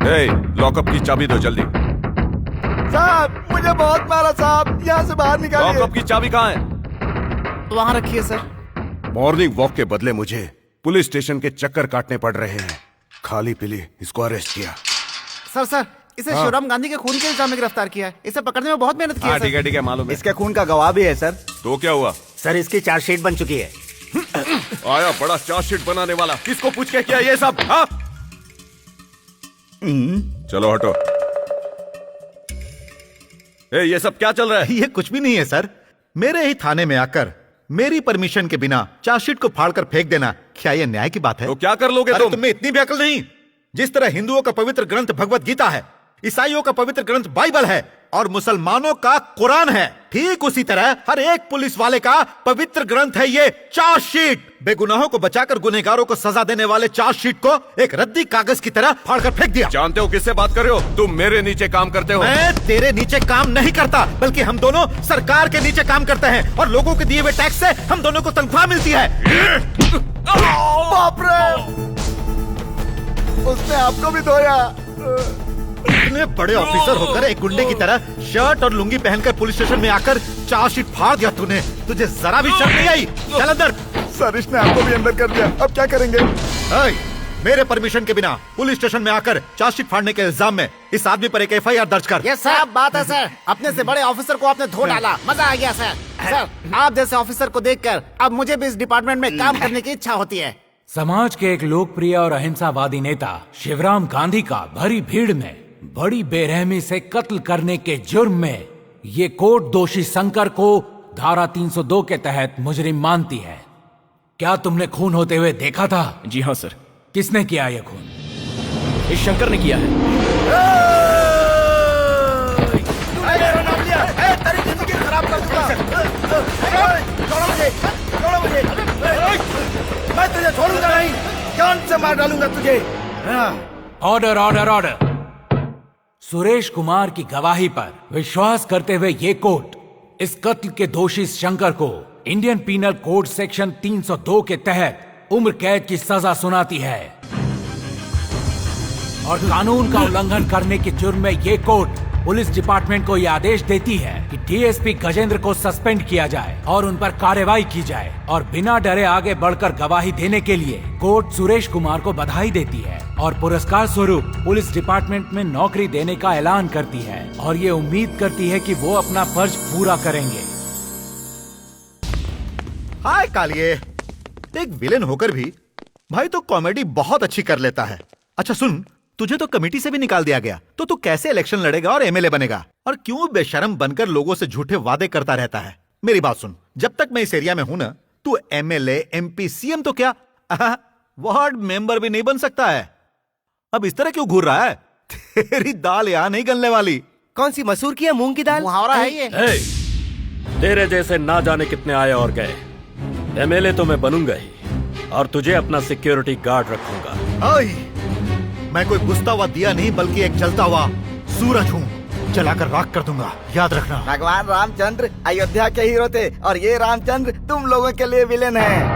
Lockup की चाबी दो जल्दी। साहब मुझे बहुत मारा साहब, यहाँ से बाहर निकालिए। लॉकअप की चाबी कहाँ है? वहाँ रखिए सर। मॉर्निंग वॉक के बदले मुझे पुलिस स्टेशन के चक्कर काटने पड़ रहे हैं। खाली पीली इसको अरेस्ट किया। सर इसे शिवराम गांधी के खून के इल्जाम में गिरफ्तार किया है। इसे पकड़ने में बहुत मेहनत की है। ठीक है मालूम है। इसके खून का गवाह भी है सर। तो क्या हुआ? सर इसकी चार्जशीट बन चुकी है। आया बड़ा चार्जशीट बनाने वाला, किसको पूछ के किया ये सब? हाँ? चलो हटो। ये सब क्या चल रहा है? ये कुछ भी नहीं है सर। मेरे ही थाने में आकर मेरी परमिशन के बिना चार्जशीट को फाड़कर फेंक देना, क्या ये न्याय की बात है? तो क्या कर लोगे अरे तुम? तुम्हें इतनी भी अकल नहीं? जिस तरह हिंदुओं का पवित्र ग्रंथ भगवत गीता है, ईसाइयों का पवित्र ग्रंथ बाइबल है और मुसलमानों का कुरान है, ठीक उसी तरह हर एक पुलिस वाले का पवित्र ग्रंथ है ये चार्जशीट। बेगुनाहों को बचाकर गुनहगारों को सजा देने वाले चार्जशीट को एक रद्दी कागज की तरह फाड़कर फेंक दिया। जानते हो किससे बात कर रहे हो? तुम मेरे नीचे काम करते हो। मैं तेरे नीचे काम नहीं करता, बल्कि हम दोनों सरकार के नीचे काम करते हैं और लोगों के दिए हुए टैक्स से हम दोनों को तनख्वाह मिलती है। बाप रे, उसने आपको भी धोया। इतने बड़े ऑफिसर होकर एक गुंडे की तरह शर्ट और लुंगी पहनकर पुलिस स्टेशन में आकर चार्जशीट फाड़ दिया तूने। तुझे जरा भी शर्म नहीं आई? चल अंदर। सर इसने आपको भी अंदर कर दिया, अब क्या करेंगे? मेरे परमिशन के बिना पुलिस स्टेशन में आकर चार्जशीट फाड़ने के इल्जाम में इस आदमी पर एक FIR दर्ज कर। ये सब बात है सर, अपने से बड़े ऑफिसर को आपने धो डाला, मजा आ गया सर। सर आप जैसे ऑफिसर को देखकर अब मुझे भी इस डिपार्टमेंट में काम करने की इच्छा होती है। समाज के एक लोकप्रिय और अहिंसावादी नेता शिवराम गांधी का भरी भीड़ में बड़ी बेरहमी से कत्ल करने के जुर्म में ये कोर्ट दोषी शंकर को धारा 302 के तहत मुजरिम मानती है। क्या तुमने खून होते हुए देखा था? जी हाँ सर। किसने किया ये खून? इस शंकर ने किया है। खराब कर दूंगा। छोड़ो मुझे, छोड़ो मुझे। मैं तुझे छोड़ूंगा नहीं, जान से मार डालूंगा तुझे। Order order order. Suresh Kumar की गवाही पर विश्वास करते हुए ये कोर्ट इस कत्ल के दोषी शंकर को इंडियन पीनल कोड सेक्शन 302 के तहत उम्र कैद की सजा सुनाती है और कानून का उल्लंघन करने के जुर्म में ये कोर्ट पुलिस डिपार्टमेंट को यह आदेश देती है कि DSP गजेंद्र को सस्पेंड किया जाए और उन पर कार्रवाई की जाए और बिना डरे आगे बढ़कर गवाही देने के लिए कोर्ट सुरेश कुमार को बधाई देती है और पुरस्कार स्वरूप पुलिस डिपार्टमेंट में नौकरी देने का ऐलान करती है और ये उम्मीद करती है कि वो अपना फर्ज पूरा करेंगे। हाय कालिए, एक विलेन होकर भी भाई तो कॉमेडी बहुत अच्छी कर लेता है। अच्छा सुन, तुझे तो कमेटी से भी निकाल दिया गया, तो तू कैसे इलेक्शन लड़ेगा और MLA बनेगा? और क्यों बेशरम बनकर लोगों से झूठे वादे करता रहता है? मेरी बात सुन, जब तक मैं इस एरिया में हूं ना, तू MLA, MP, CM तो क्या वार्ड मेंबर भी नहीं बन सकता है। अब इस तरह क्यों घूर रहा है? तेरी दाल यहाँ नहीं गलने वाली। कौन सी मसूर की है, मूंग की दाल? मुहावरा है ये। तेरे जैसे ना जाने कितने आए और गए, MLA तो मैं बनूंगा ही और तुझे अपना सिक्योरिटी गार्ड रखूंगा। मैं कोई बुझता हुआ दिया नहीं, बल्कि एक जलता हुआ सूरज हूँ, जलाकर राख कर दूंगा, याद रखना। भगवान रामचंद्र अयोध्या के हीरो थे और ये रामचंद्र तुम लोगों के लिए विलेन है।